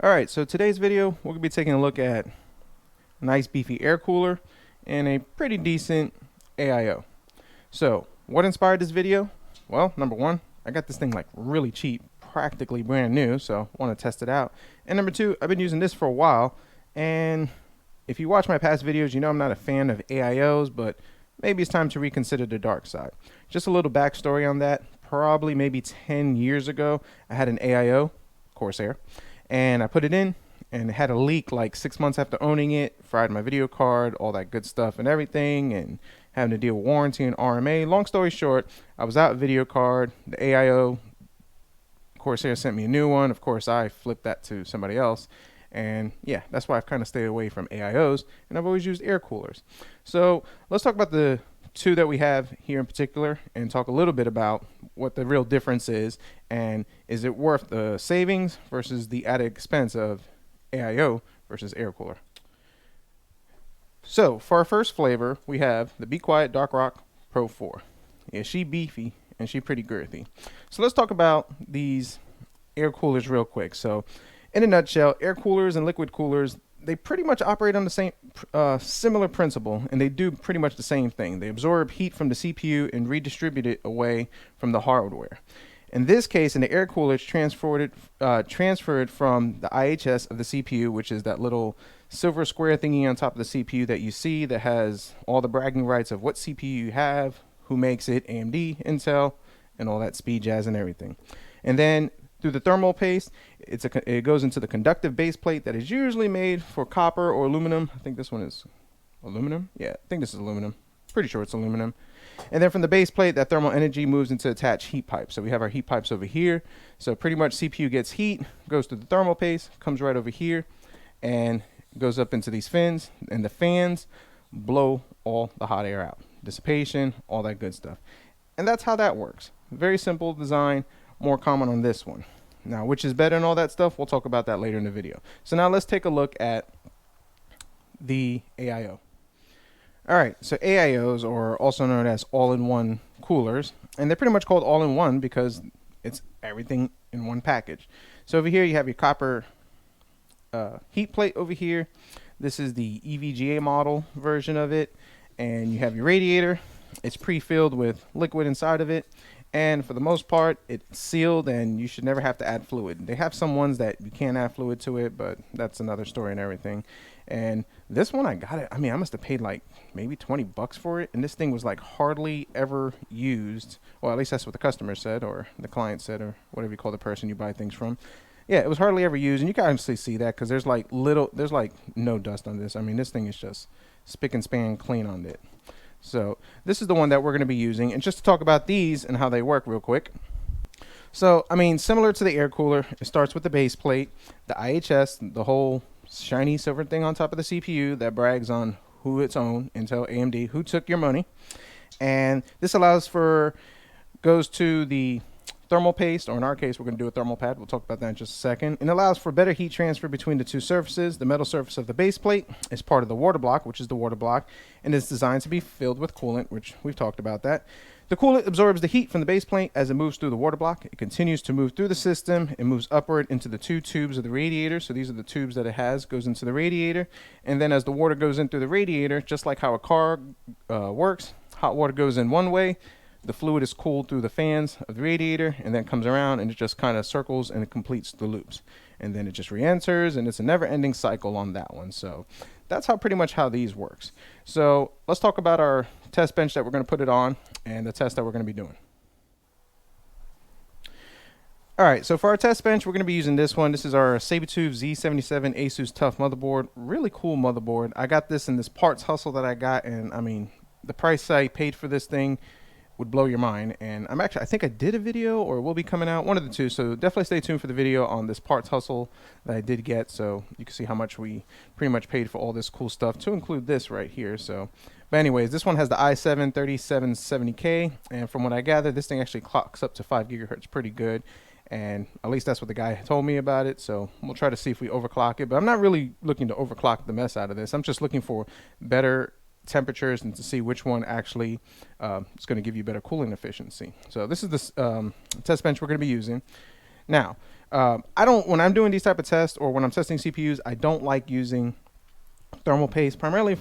Alright, so today's video, we're going to be taking a look at a nice beefy air cooler and a pretty decent AIO. So, what inspired this video? Well, number one, I got this thing like really cheap, practically brand new, so I want to test it out. And number two, I've been using this for a while, and if you watch my past videos, you know I'm not a fan of AIOs, but maybe it's time to reconsider the dark side. Just a little backstory on that. Probably maybe 10 years ago, I had an AIO, Corsair, and I put it in and it had a leak like 6 months after owning it, fried my video card, all that good stuff and everything, and having to deal with warranty and RMA. Long story short, I was out video card, the AIO, Corsair sent me a new one. Of course, I flipped that to somebody else. And yeah, that's why I've kind of stayed away from AIOs, and I've always used air coolers. So let's talk about the two that we have here in particular and talk a little bit about what the real difference is, and is it worth the savings versus the added expense of AIO versus air cooler. So for our first flavor, we have the Be Quiet Dark Rock Pro 4. Yeah, she beefy and she pretty girthy. So let's talk about these air coolers real quick. So in a nutshell, air coolers and liquid coolers, they pretty much operate on the same similar principle, and they do pretty much the same thing. They absorb heat from the CPU and redistribute it away from the hardware. In this case, in the air cooler, it's transferred from the IHS of the CPU, which is that little silver square thingy on top of the CPU that you see that has all the bragging rights of what CPU you have, who makes it, AMD, Intel, and all that speed jazz and everything. And then through the thermal paste, it goes into the conductive base plate that is usually made for copper or aluminum. I think this one is aluminum. Yeah, I think this is aluminum. Pretty sure it's aluminum. And then from the base plate, that thermal energy moves into attached heat pipes. So we have our heat pipes over here. So pretty much CPU gets heat, goes through the thermal paste, comes right over here, and goes up into these fins. And the fans blow all the hot air out. Dissipation, all that good stuff. And that's how that works. Very simple design. More common on this one. Now, which is better and all that stuff, we'll talk about that later in the video. So now let's take a look at the AIO. Alright, so AIOs are also known as all-in-one coolers, and they're pretty much called all-in-one because it's everything in one package. So over here you have your copper heat plate over here. This is the EVGA model version of it, and you have your radiator. It's pre-filled with liquid inside of it. And for the most part, it's sealed and you should never have to add fluid. They have some ones that you can't add fluid to it, but that's another story and everything. And this one, I got it. I mean, I must have paid like maybe 20 bucks for it. And this thing was like hardly ever used. Well, at least that's what the customer said, or the client said, or whatever you call the person you buy things from. Yeah, it was hardly ever used. And you can obviously see that because there's like no dust on this. I mean, this thing is just spick and span clean on it. So this is the one that we're going to be using, and just to talk about these and how they work real quick. So I mean, similar to the air cooler, it starts with the base plate, the IHS, the whole shiny silver thing on top of the CPU that brags on who it's own, Intel, AMD, who took your money. And this goes to the thermal paste, or in our case, we're going to do a thermal pad. We'll talk about that in just a second. And allows for better heat transfer between the two surfaces. The metal surface of the base plate is part of the water block, which is the water block, and is designed to be filled with coolant, which we've talked about that. The coolant absorbs the heat from the base plate as it moves through the water block. It continues to move through the system. It moves upward into the two tubes of the radiator. So these are the tubes that it has, goes into the radiator. And then as the water goes in through the radiator, just like how a car works, hot water goes in one way. The fluid is cooled through the fans of the radiator and then comes around and it just kind of circles and it completes the loops. And then it just re-enters, and it's a never-ending cycle on that one. So that's pretty much how these works. So let's talk about our test bench that we're going to put it on and the test that we're going to be doing. Alright, so for our test bench, we're going to be using this one. This is our Sabertooth Z77 Asus Tough motherboard. Really cool motherboard. I got this in this parts hustle that I got, and I mean, the price I paid for this thing would blow your mind. And I think I did a video, or will be coming out, one of the two, so definitely stay tuned for the video on this parts hustle that I did get, so you can see how much we pretty much paid for all this cool stuff, to include this right here. So but anyways, this one has the i7 3770K, and from what I gather, this thing actually clocks up to 5 gigahertz pretty good, and at least that's what the guy told me about it. So we'll try to see if we overclock it, but I'm not really looking to overclock the mess out of this. I'm just looking for better temperatures and to see which one actually is going to give you better cooling efficiency. So this is the test bench we're going to be using. Now, When I'm doing these type of tests or when I'm testing CPUs, I don't like using thermal paste, primarily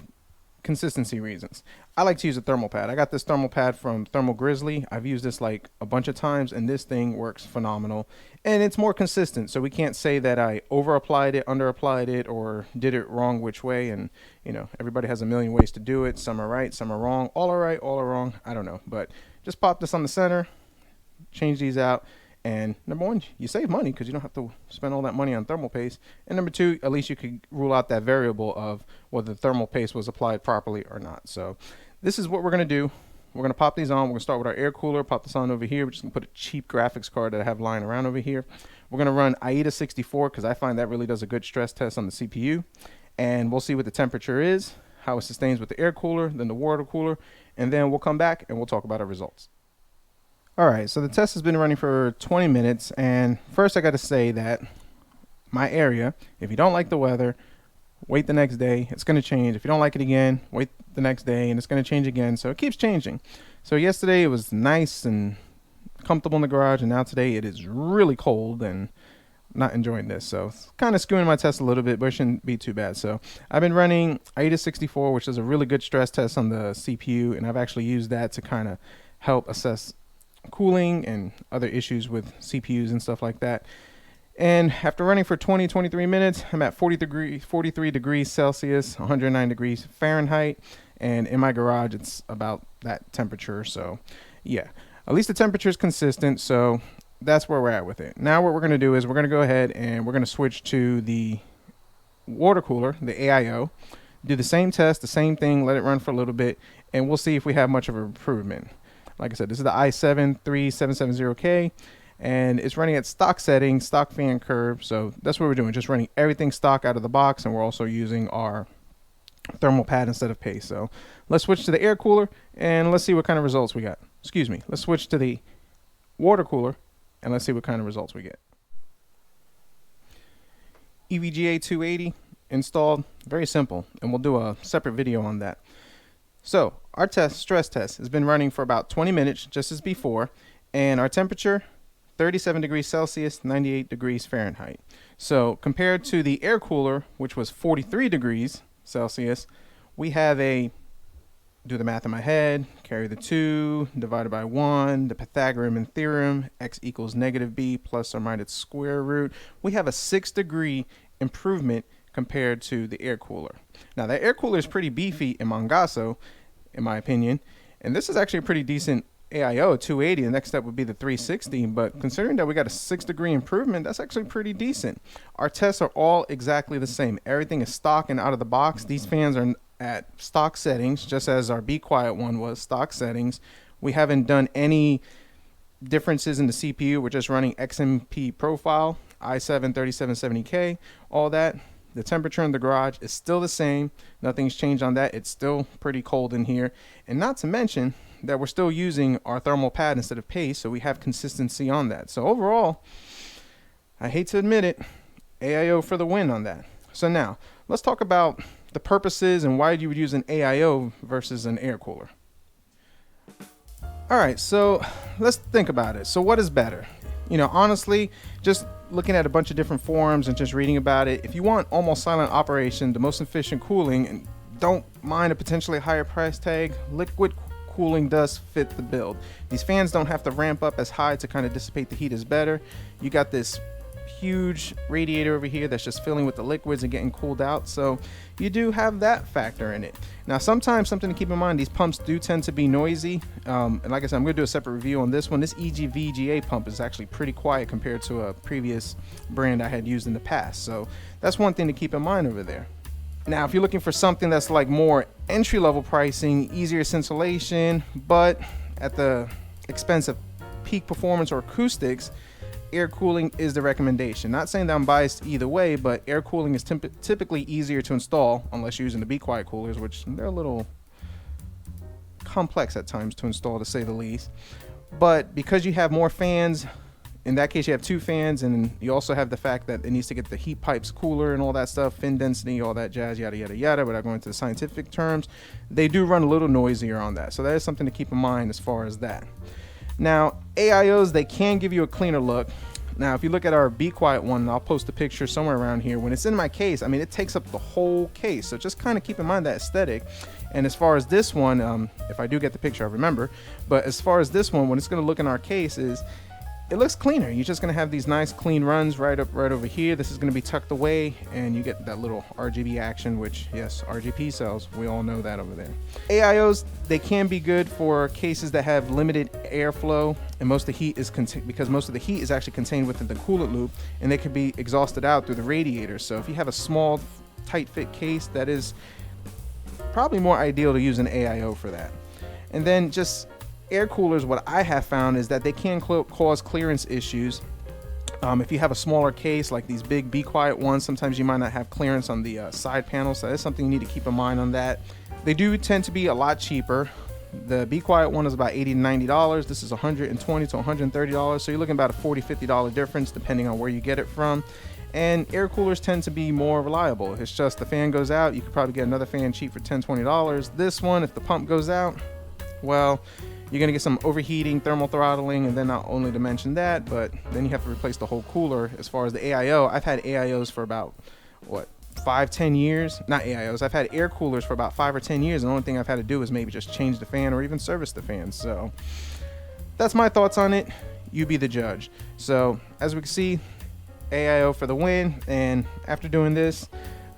consistency reasons. I like to use a thermal pad. I got this thermal pad from Thermal Grizzly. I've used this like a bunch of times, and this thing works phenomenal. And it's more consistent, so we can't say that I over applied it, under applied it, or did it wrong which way. And everybody has a million ways to do it. Some are right, some are wrong. All are right, all are wrong. I don't know, but just pop this on the center, change these out. And number one, you save money because you don't have to spend all that money on thermal paste. And number two, at least you could rule out that variable of whether the thermal paste was applied properly or not. So this is what we're going to do. We're going to pop these on. We're going to start with our air cooler, pop this on over here. We're just going to put a cheap graphics card that I have lying around over here. We're going to run AIDA 64 because I find that really does a good stress test on the CPU. And we'll see what the temperature is, how it sustains with the air cooler, then the water cooler, and then we'll come back and we'll talk about our results. All right, so the test has been running for 20 minutes, and first I got to say that my area, if you don't like the weather, wait the next day, it's going to change. If you don't like it again, wait the next day, and it's going to change again, so it keeps changing. So yesterday it was nice and comfortable in the garage, and now today it is really cold and not enjoying this. So it's kind of skewing my test a little bit, but it shouldn't be too bad. So I've been running AIDA 64, which is a really good stress test on the CPU, and I've actually used that to kind of help assess cooling and other issues with CPUs and stuff like that. And after running for 23 minutes, I'm at 43 degrees Celsius, 109 degrees Fahrenheit, and in my garage it's about that temperature. So yeah, at least the temperature is consistent, so that's where we're at with it. Now what we're going to do is we're going to go ahead and we're going to switch to the water cooler, the AIO, do the same test, the same thing, let it run for a little bit, and we'll see if we have much of an improvement. Like I said, this is the i7-3770K, and it's running at stock settings, stock fan curve. So that's what we're doing, just running everything stock out of the box, and we're also using our thermal pad instead of paste. So let's switch to the air cooler, and let's see what kind of results we got. Excuse me. Let's switch to the water cooler, and let's see what kind of results we get. EVGA 280 installed, very simple, and we'll do a separate video on that. So our stress test has been running for about 20 minutes, just as before, and our temperature, 37 degrees Celsius, 98 degrees Fahrenheit. So compared to the air cooler, which was 43 degrees Celsius, we have do the math in my head, carry the 2, divided by 1, the Pythagorean theorem, x equals negative b plus or minus square root. We have a 6-degree improvement compared to the air cooler. Now that air cooler is pretty beefy in Mongasso, in my opinion, and this is actually a pretty decent AIO 280. The next step would be the 360, but considering that we got a 6-degree improvement, that's actually pretty decent. Our tests are all exactly the same. Everything is stock and out of the box. These fans are at stock settings, just as our Be Quiet one was stock settings. We haven't done any differences in the CPU. We're just running XMP profile, i7-3770K, all that. The temperature in the garage is still the same. Nothing's changed on that. It's still pretty cold in here. And not to mention that we're still using our thermal pad instead of paste, so we have consistency on that. So overall, I hate to admit it, AIO for the win on that. So now, let's talk about the purposes and why you would use an AIO versus an air cooler. All right, so let's think about it. So what is better? Honestly, just looking at a bunch of different forums and just reading about it, if you want almost silent operation, the most efficient cooling, and don't mind a potentially higher price tag, liquid cooling does fit the build. These fans don't have to ramp up as high to kind of dissipate the heat as better. You got this huge radiator over here that's just filling with the liquids and getting cooled out, so you do have that factor in it. Now sometimes something to keep in mind, these pumps do tend to be noisy, and like I said, I'm going to do a separate review on this one. This EGVGA pump is actually pretty quiet compared to a previous brand I had used in the past, so that's one thing to keep in mind over there. Now if you're looking for something that's like more entry-level pricing, easier scintillation, but at the expense of peak performance or acoustics, air cooling is the recommendation. Not saying that I'm biased either way, but air cooling is typically easier to install unless you're using the Be Quiet coolers, which they're a little complex at times to install, to say the least. But because you have more fans, in that case you have 2 fans, and you also have the fact that it needs to get the heat pipes cooler and all that stuff, fin density, all that jazz, yada yada yada, without going into the scientific terms, they do run a little noisier on that. So that is something to keep in mind as far as that. Now, AIOs, they can give you a cleaner look. Now, if you look at our Be Quiet one, I'll post a picture somewhere around here. When it's in my case, I mean, it takes up the whole case. So just kind of keep in mind that aesthetic. And as far as this one, if I do get the picture, I remember. But as far as this one, when it's going to look in our case is, it looks cleaner. You're just going to have these nice clean runs right over here. This is going to be tucked away, and you get that little RGB action, which, yes, RGB cells. We all know that over there. AIOs, they can be good for cases that have limited airflow, and most of the heat is because most of the heat is actually contained within the coolant loop, and they can be exhausted out through the radiator. So if you have a small, tight fit case, that is probably more ideal to use an AIO for that. And then just air coolers, what I have found is that they can cause clearance issues. If you have a smaller case like these big Be Quiet ones, sometimes you might not have clearance on the side panel, so that's something you need to keep in mind on that. They do tend to be a lot cheaper. The Be Quiet one is about $80 to $90. This is $120 to $130, so you're looking about a $40 $50 difference depending on where you get it from. And air coolers tend to be more reliable. If it's just the fan goes out, you could probably get another fan cheap for $10 $20. This one, if the pump goes out, well, you're going to get some overheating, thermal throttling, and then not only to mention that, but then you have to replace the whole cooler. As far as the AIO, I've had AIOs for about, 5-10 years? Not AIOs, I've had air coolers for about 5 or 10 years, and the only thing I've had to do is maybe just change the fan or even service the fan. So that's my thoughts on it. You be the judge. So as we can see, AIO for the win, and after doing this,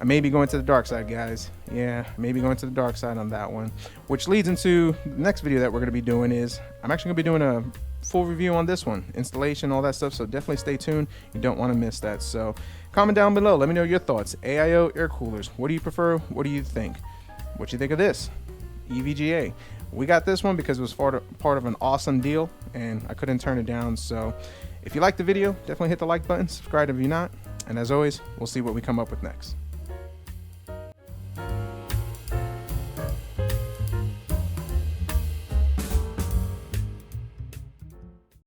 I may be going to the dark side, guys. Yeah, maybe going to the dark side on that one. Which leads into the next video that we're going to be doing is, I'm actually going to be doing a full review on this one. Installation, all that stuff, so definitely stay tuned. You don't want to miss that. So comment down below. Let me know your thoughts. AIO air coolers. What do you prefer? What do you think? What you think of this? EVGA. We got this one because it was part of an awesome deal, and I couldn't turn it down. So if you liked the video, definitely hit the like button. Subscribe if you're not. And as always, we'll see what we come up with next.